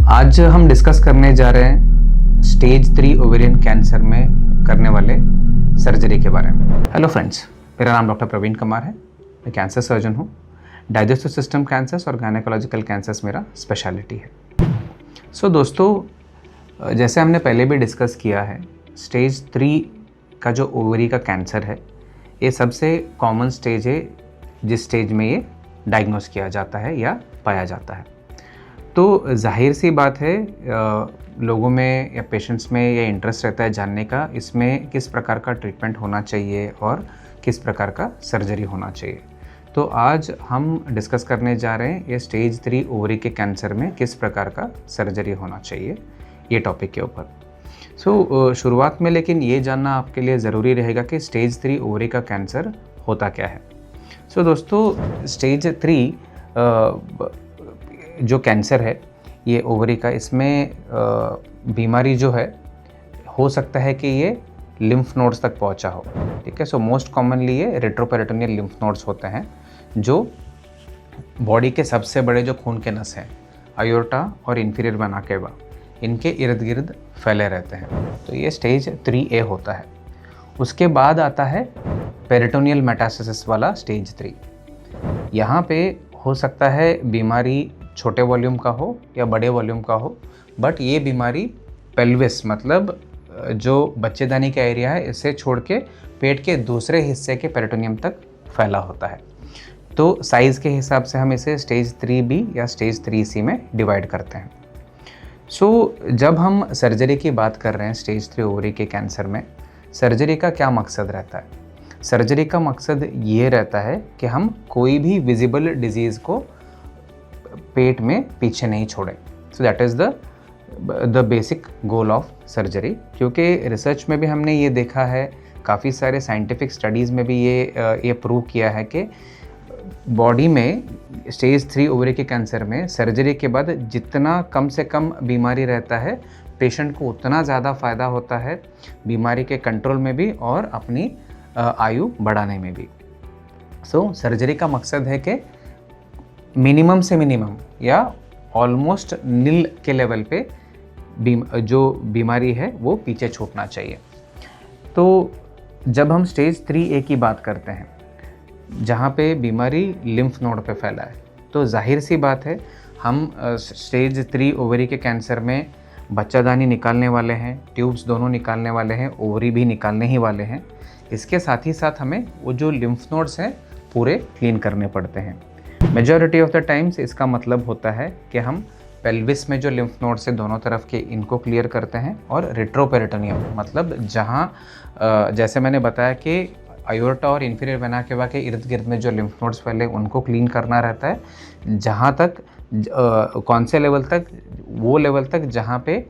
आज हम डिस्कस करने जा रहे हैं स्टेज 3 ओवेरियन कैंसर में करने वाले सर्जरी के बारे में। हेलो फ्रेंड्स, मेरा नाम डॉक्टर प्रवीण कुमार है। मैं कैंसर सर्जन हूँ। डाइजेस्टिव सिस्टम कैंसर्स और गायनेकोलॉजिकल कैंसर्स मेरा स्पेशलिटी है। सो दोस्तों, जैसे हमने पहले भी डिस्कस किया है, स्टेज 3 का जो ओवरी का कैंसर है, ये सबसे कॉमन स्टेज है जिस स्टेज में ये डायग्नोस किया जाता है या पाया जाता है। तो जाहिर सी बात है, लोगों में या पेशेंट्स में ये इंटरेस्ट रहता है जानने का इसमें किस प्रकार का ट्रीटमेंट होना चाहिए और किस प्रकार का सर्जरी होना चाहिए। तो आज हम डिस्कस करने जा रहे हैं ये स्टेज 3 ओवरी के कैंसर में किस प्रकार का सर्जरी होना चाहिए, ये टॉपिक के ऊपर। शुरुआत में लेकिन ये जानना आपके लिए ज़रूरी रहेगा कि स्टेज 3 ओवरी का कैंसर होता क्या है। दोस्तों, स्टेज 3 जो कैंसर है ये ओवरी का, इसमें बीमारी जो है हो सकता है कि ये लिम्फ नोड्स तक पहुंचा हो। ठीक है, मोस्ट कॉमनली ये रेट्रोपेरिटोनियल लिम्फ नोड्स होते हैं जो बॉडी के सबसे बड़े जो खून के नस हैं, आयोर्टा और इंफीरियर वेना केवा, इनके इर्द गिर्द फैले रहते हैं। तो ये स्टेज 3A होता है। उसके बाद आता है पेरिटोनियल मेटास्टेसिस वाला स्टेज 3। यहाँ पे हो सकता है बीमारी छोटे वॉल्यूम का हो या बड़े वॉल्यूम का हो, बट ये बीमारी पेल्विस मतलब जो बच्चेदानी का एरिया है इससे छोड़ के पेट के दूसरे हिस्से के पेरिटोनियम तक फैला होता है। तो साइज़ के हिसाब से हम इसे स्टेज 3B या स्टेज 3C में डिवाइड करते हैं। जब हम सर्जरी की बात कर रहे हैं स्टेज 3 ओवरी के कैंसर में, सर्जरी का क्या मकसद रहता है? सर्जरी का मकसद ये रहता है कि हम कोई भी विजिबल डिजीज़ को पेट में पीछे नहीं छोड़ें। That is the basic goal of surgery. क्योंकि रिसर्च में भी हमने ये देखा है, काफ़ी सारे साइंटिफिक स्टडीज़ में भी ये प्रूव किया है कि बॉडी में स्टेज 3 ओवरी के कैंसर में सर्जरी के बाद जितना कम से कम बीमारी रहता है, पेशेंट को उतना ज़्यादा फ़ायदा होता है बीमारी के कंट्रोल में भी और अपनी आयु बढ़ाने में भी। सर्जरी का मकसद है कि मिनिमम से मिनिमम या ऑलमोस्ट नील के लेवल पे जो बीमारी है वो पीछे छूटना चाहिए। तो जब हम स्टेज 3A की बात करते हैं, जहाँ पे बीमारी लिम्फ नोड पे फैला है, तो जाहिर सी बात है हम स्टेज 3 ओवरी के कैंसर में बच्चादानी निकालने वाले हैं, ट्यूब्स दोनों निकालने वाले हैं, ओवरी भी निकालने ही वाले हैं। इसके साथ ही साथ हमें वो जो लिम्फ नोड्स हैं पूरे क्लीन करने पड़ते हैं। मेजॉरिटी ऑफ द टाइम्स इसका मतलब होता है कि हम पेल्विस में जो लिम्फ नोड्स है दोनों तरफ के, इनको क्लियर करते हैं, और रेट्रोपेरिटोनियम मतलब जहाँ जैसे मैंने बताया कि आयोर्टा और इंफीरियर वेना केवा के इर्द गिर्द में जो लिम्फ नोड्स फैले उनको क्लीन करना रहता है। जहाँ तक कौन से लेवल तक? वो लेवल तक जहाँ पे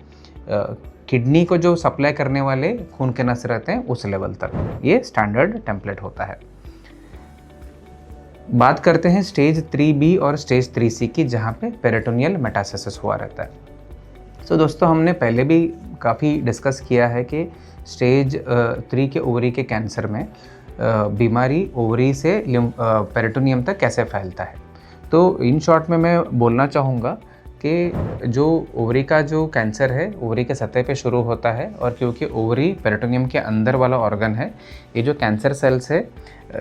किडनी को जो सप्लाई करने वाले खून के नस रहते हैं उस लेवल तक। ये स्टैंडर्ड टेम्पलेट होता है। बात करते हैं स्टेज 3B और स्टेज 3C की, जहाँ पे पेरिटोनियल मेटास्टेसिस हुआ रहता है। दोस्तों, हमने पहले भी काफ़ी डिस्कस किया है कि स्टेज 3 के ओवरी के कैंसर में बीमारी ओवरी से पेरिटोनियम तक कैसे फैलता है। तो इन शॉर्ट में मैं बोलना चाहूँगा कि जो ओवरी का जो कैंसर है ओवरी के सतह पे शुरू होता है, और क्योंकि ओवरी पेरिटोनियम के अंदर वाला ऑर्गन है, ये जो कैंसर सेल्स है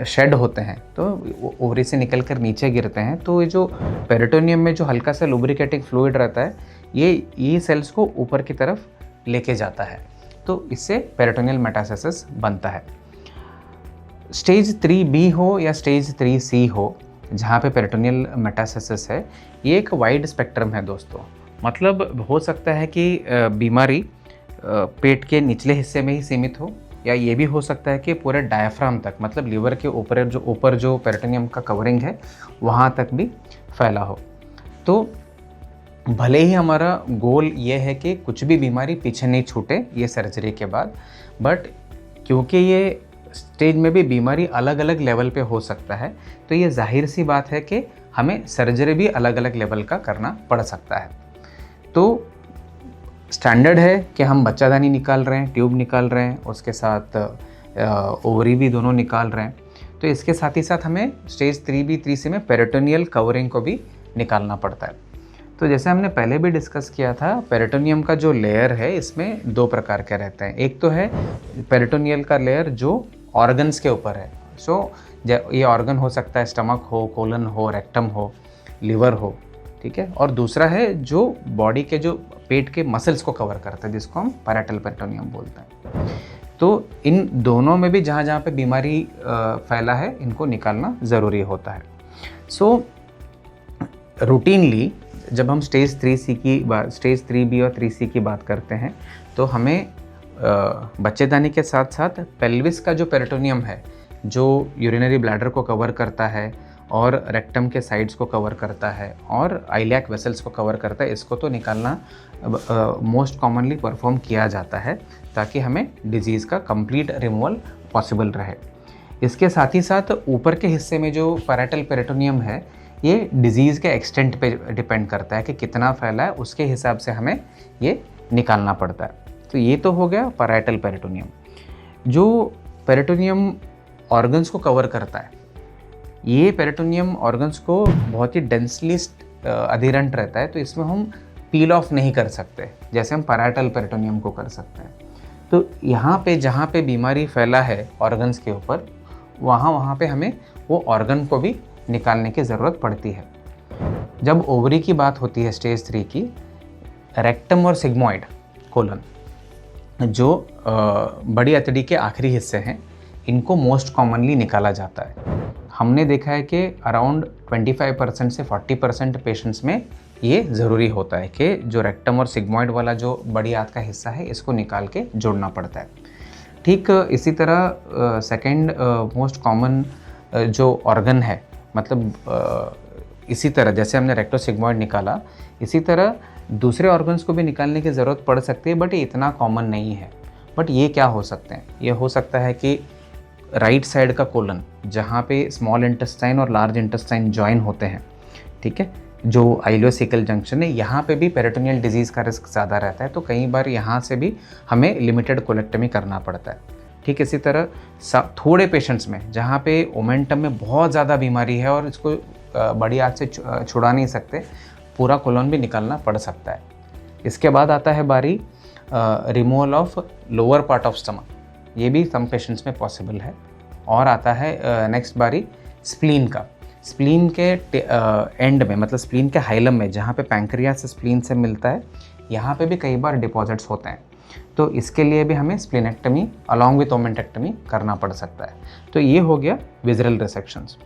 शेड होते हैं तो ओवरी से निकल कर नीचे गिरते हैं। तो ये जो पेरिटोनियम में जो हल्का सा लुब्रिकेटिंग फ्लूइड रहता है ये सेल्स को ऊपर की तरफ लेके जाता है, तो इससे पेरिटोनियल मेटास्टेसिस बनता है। स्टेज 3B हो या स्टेज 3C हो, जहाँ पे पेरिटोनियल मेटास्टेसिस है, ये एक वाइड स्पेक्ट्रम है दोस्तों। मतलब हो सकता है कि बीमारी पेट के निचले हिस्से में ही सीमित हो, या ये भी हो सकता है कि पूरे डायफ्राम तक, मतलब लीवर के ऊपर जो पेरिटोनियम का कवरिंग है वहाँ तक भी फैला हो। तो भले ही हमारा गोल ये है कि कुछ भी बीमारी पीछे नहीं छूटे ये सर्जरी के बाद, बट क्योंकि ये स्टेज में भी बीमारी अलग अलग लेवल पे हो सकता है, तो ये जाहिर सी बात है कि हमें सर्जरी भी अलग अलग लेवल का करना पड़ सकता है। तो स्टैंडर्ड है कि हम बच्चादानी निकाल रहे हैं, ट्यूब निकाल रहे हैं, उसके साथ ओवरी भी दोनों निकाल रहे हैं। तो इसके साथ ही साथ हमें स्टेज 3B 3C में पेरिटोनियल कवरिंग को भी निकालना पड़ता है। तो जैसे हमने पहले भी डिस्कस किया था, पेरिटोनियम का जो लेयर है इसमें 2 प्रकार के रहते हैं। एक तो है पेरिटोनियल का लेयर जो ऑर्गन्स के ऊपर है। ये ऑर्गन हो सकता है स्टमक हो, कोलन हो, रेक्टम हो, लिवर हो, ठीक है। और दूसरा है जो बॉडी के जो पेट के मसल्स को कवर करता है, जिसको हम पैराइटल पेरिटोनियम बोलते हैं। तो इन दोनों में भी जहाँ जहाँ पे बीमारी फैला है, इनको निकालना ज़रूरी होता है। रूटीनली जब हम स्टेज 3B और 3C की बात करते हैं, तो हमें बच्चेदानी के साथ साथ पेल्विस का जो पेरिटोनियम है, जो यूरिनरी ब्लैडर को कवर करता है और रेक्टम के साइड्स को कवर करता है और आइलियाक वेसल्स को कवर करता है, इसको तो निकालना मोस्ट कॉमनली परफॉर्म किया जाता है, ताकि हमें डिजीज़ का कंप्लीट रिमूवल पॉसिबल रहे। इसके साथ ही साथ ऊपर के हिस्से में जो पैराइटल पेरिटोनियम है, ये डिजीज़ के एक्सटेंट पे डिपेंड करता है कि कितना फैला है, उसके हिसाब से हमें ये निकालना पड़ता है। तो ये तो हो गया पैराइटल पेरिटोनियम। जो पेरिटोनियम ऑर्गन्स को कवर करता है, ये पेरिटोनियम ऑर्गन्स को बहुत ही डेंसली अधीरेंट रहता है, तो इसमें हम पील ऑफ नहीं कर सकते जैसे हम पैराइटल पेरिटोनियम को कर सकते हैं। तो यहाँ पे जहाँ पे बीमारी फैला है ऑर्गन्स के ऊपर, वहाँ पे हमें वो ऑर्गन को भी निकालने की ज़रूरत पड़ती है। जब ओवरी की बात होती है स्टेज 3 की, रेक्टम और सिग्मोइड कोलन, जो बड़ी अतड़ी के आखिरी हिस्से हैं, इनको मोस्ट कॉमनली निकाला जाता है। हमने देखा है कि अराउंड 25% से 40% पेशेंट्स में ये ज़रूरी होता है कि जो रेक्टम और सिग्मोइड वाला जो बड़ी आंत का हिस्सा है, इसको निकाल के जोड़ना पड़ता है। ठीक इसी तरह सेकेंड मोस्ट कॉमन जो ऑर्गन है, मतलब इसी तरह जैसे हमने रेक्टोसिग्मोइड निकाला, इसी तरह दूसरे ऑर्गन्स को भी निकालने की ज़रूरत पड़ सकती है, बट ये इतना कॉमन नहीं है। बट ये क्या हो सकते हैं? ये हो सकता है कि राइट साइड का कोलन, जहाँ पे स्मॉल इंटेस्टाइन और लार्ज इंटेस्टाइन जॉइन होते हैं, ठीक है, जो आइलियोसिकल जंक्शन है, यहाँ पे भी पेरिटोनियल डिजीज़ का रिस्क ज़्यादा रहता है। तो कई बार यहाँ से भी हमें लिमिटेड कोलेक्टमी करना पड़ता है। ठीक इसी तरह थोड़े पेशेंट्स में जहाँ पे ओमेंटम में बहुत ज़्यादा बीमारी है और इसको बड़ी आंत से छुड़ा नहीं सकते, पूरा कोलन भी निकालना पड़ सकता है। इसके बाद आता है बारी removal of lower part of stomach, ये भी सम पेशेंट्स में पॉसिबल है। और आता है नेक्स्ट बारी स्प्लीन का। स्प्लीन के एंड में, मतलब स्प्लीन के हाइलम में, जहाँ पे पैंक्रियास स्प्लीन से मिलता है, यहाँ पे भी कई बार डिपॉजिट्स होते हैं। तो इसके लिए भी हमें स्प्लीनेक्टमी अलॉन्ग विथ ओमेंटेक्टमी करना पड़ सकता है। तो ये हो गया विज़रल रिसेक्शंस।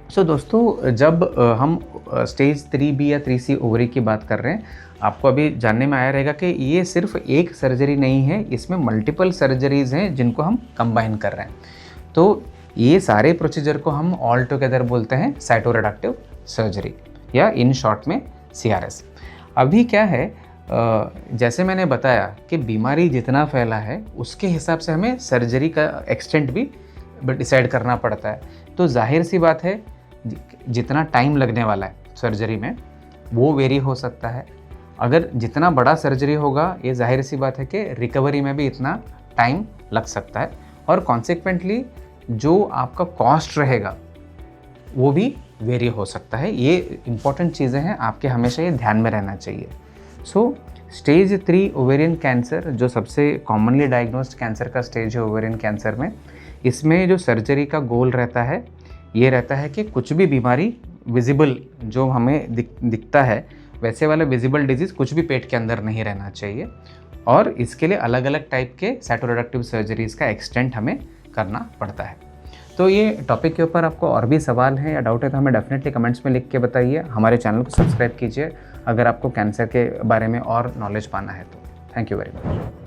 सो दोस्तों, जब हम स्टेज 3B या 3C ओवरी की बात कर रहे हैं, आपको अभी जानने में आया रहेगा कि ये सिर्फ एक सर्जरी नहीं है, इसमें मल्टीपल सर्जरीज़ हैं जिनको हम कंबाइन कर रहे हैं। तो ये सारे प्रोसीजर को हम ऑल टुगेदर बोलते हैं साइटोरेडक्टिव सर्जरी, या इन शॉर्ट में CRS। अभी क्या है, जैसे मैंने बताया कि बीमारी जितना फैला है उसके हिसाब से हमें सर्जरी का एक्सटेंट भी डिसाइड करना पड़ता है। तो जाहिर सी बात है, जितना टाइम लगने वाला है सर्जरी में वो वेरी हो सकता है। अगर जितना बड़ा सर्जरी होगा, ये जाहिर सी बात है कि रिकवरी में भी इतना टाइम लग सकता है, और कॉन्सिक्वेंटली जो आपका कॉस्ट रहेगा वो भी वेरी हो सकता है। ये इंपॉर्टेंट चीज़ें हैं, आपके हमेशा ये ध्यान में रहना चाहिए। सो स्टेज 3 ओवेरियन कैंसर, जो सबसे कॉमनली डायग्नोस्ड कैंसर का स्टेज है ओवेरियन कैंसर में, इसमें जो सर्जरी का गोल रहता है, ये रहता है कि कुछ भी बीमारी विजिबल जो हमें दिखता है, वैसे वाला विजिबल डिजीज़ कुछ भी पेट के अंदर नहीं रहना चाहिए। और इसके लिए अलग अलग टाइप के साइटोरेडक्टिव सर्जरीज़ का एक्सटेंट हमें करना पड़ता है। तो ये टॉपिक के ऊपर आपको और भी सवाल हैं या डाउट है तो हमें डेफिनेटली कमेंट्स में लिख के बताइए। हमारे चैनल को सब्सक्राइब कीजिए अगर आपको कैंसर के बारे में और नॉलेज पाना है तो। Thank you very much.